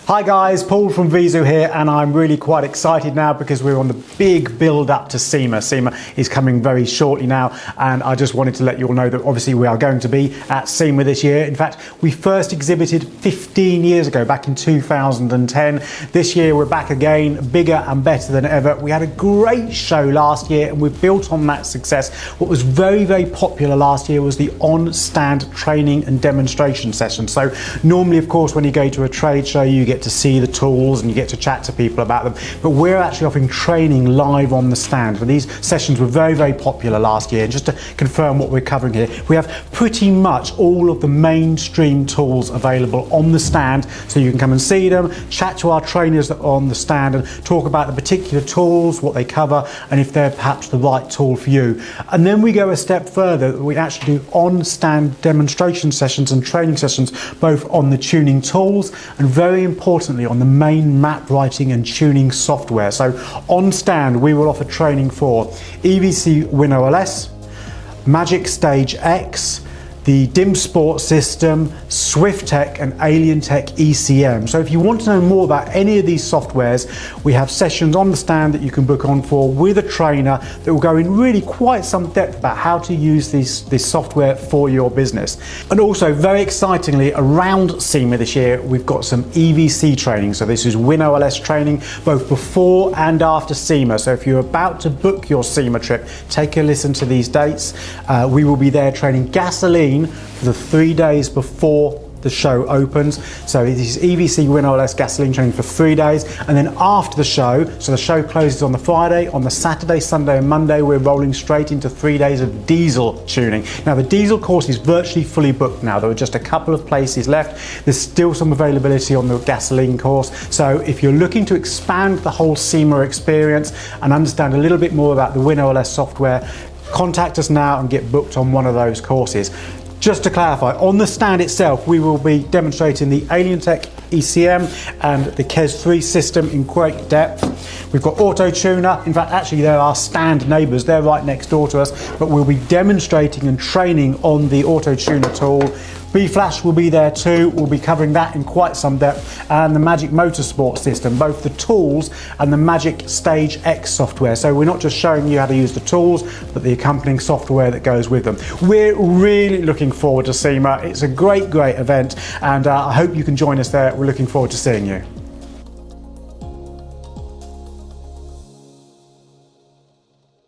Hi guys, Paul from VIEZU here, and I'm really quite excited now because we're on the big build up to SEMA. SEMA is coming very shortly now, and I just wanted to let you all know that obviously we are going to be at SEMA this year. In fact, we first exhibited 15 years ago, back in 2010. This year we're back again, bigger and better than ever. We had a great show last year and we've built on that success. What was very, very popular last year was the on-stand training and demonstration session. So normally, of course, when you go to a trade show, you get to see the tools and you get to chat to people about them, but we're actually offering training live on the stand. But these sessions were very, very popular last year. And just to confirm what we're covering here, we have pretty much all of the mainstream tools available on the stand, so you can come and see them, chat to our trainers that are on the stand and talk about the particular tools, what they cover, and if they're perhaps the right tool for you. And then we go a step further. We actually do on-stand demonstration sessions and training sessions, both on the tuning tools and, very importantly, on the main map writing and tuning software. So on stand we will offer training for EVC WinOLS, Magic StageX, the Dimsport system, Swiftec and Alientech ECM. So if you want to know more about any of these softwares, we have sessions on the stand that you can book on for with a trainer that will go in really quite some depth about how to use this software for your business. And also, very excitingly, around SEMA this year, we've got some EVC training. So this is WinOLS training both before and after SEMA. So if you're about to book your SEMA trip, take a listen to these dates. We will be there training gasoline for the 3 days before the show opens. So it is EVC WinOLS gasoline training for 3 days, and then after the show, so the show closes on the Friday, on the Saturday, Sunday and Monday we're rolling straight into 3 days of diesel tuning. Now the diesel course is virtually fully booked now. There are just a couple of places left. There's still some availability on the gasoline course, so if you're looking to expand the whole SEMA experience and understand a little bit more about the WinOLS software, contact us now and get booked on one of those courses. Just to clarify, on the stand itself, we will be demonstrating the Alientech ECM and the KESS3 system in great depth. We've got Autotuner. In fact, actually, they're our stand neighbours. They're right next door to us, but we'll be demonstrating and training on the Autotuner tool. bFlash will be there too. We'll be covering that in quite some depth, and the Magic Motorsport system, both the tools and the Magic StageX software. So we're not just showing you how to use the tools, but the accompanying software that goes with them. We're really looking forward to SEMA. It's a great, great event, and I hope you can join us there. We're looking forward to seeing you.